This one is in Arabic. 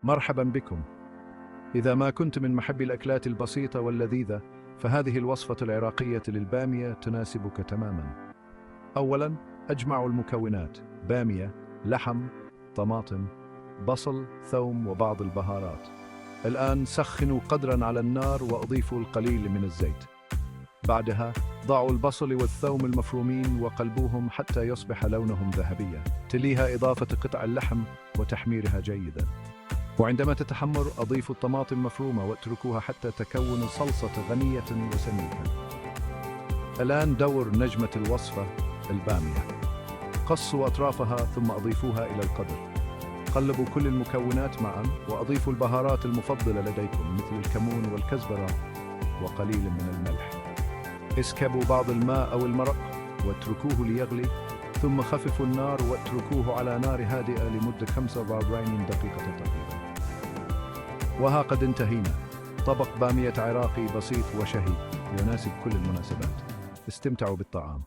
مرحبا بكم. إذا ما كنت من محبي الأكلات البسيطة واللذيذة، فهذه الوصفة العراقية للبامية تناسبك تماما. أولا، أجمع المكونات: بامية، لحم، طماطم، بصل، ثوم وبعض البهارات. الآن سخنوا قدرا على النار وأضيفوا القليل من الزيت. بعدها ضعوا البصل والثوم المفرومين وقلبوهم حتى يصبح لونهم ذهبيا. تليها إضافة قطع اللحم وتحميرها جيدا. وعندما تتحمر أضيفوا الطماطم مفرومة واتركوها حتى تكون صلصة غنية وسميكة. الآن دور نجمة الوصفة، البامية. قصوا أطرافها ثم أضيفوها إلى القدر. قلبوا كل المكونات معا وأضيفوا البهارات المفضلة لديكم مثل الكمون والكزبرة وقليل من الملح. اسكبوا بعض الماء أو المرق واتركوه ليغلي، ثم خففوا النار واتركوه على نار هادئة لمدة 45 دقيقة تقريبا. وها قد انتهينا. طبق بامية عراقي بسيط وشهي يناسب كل المناسبات. استمتعوا بالطعام.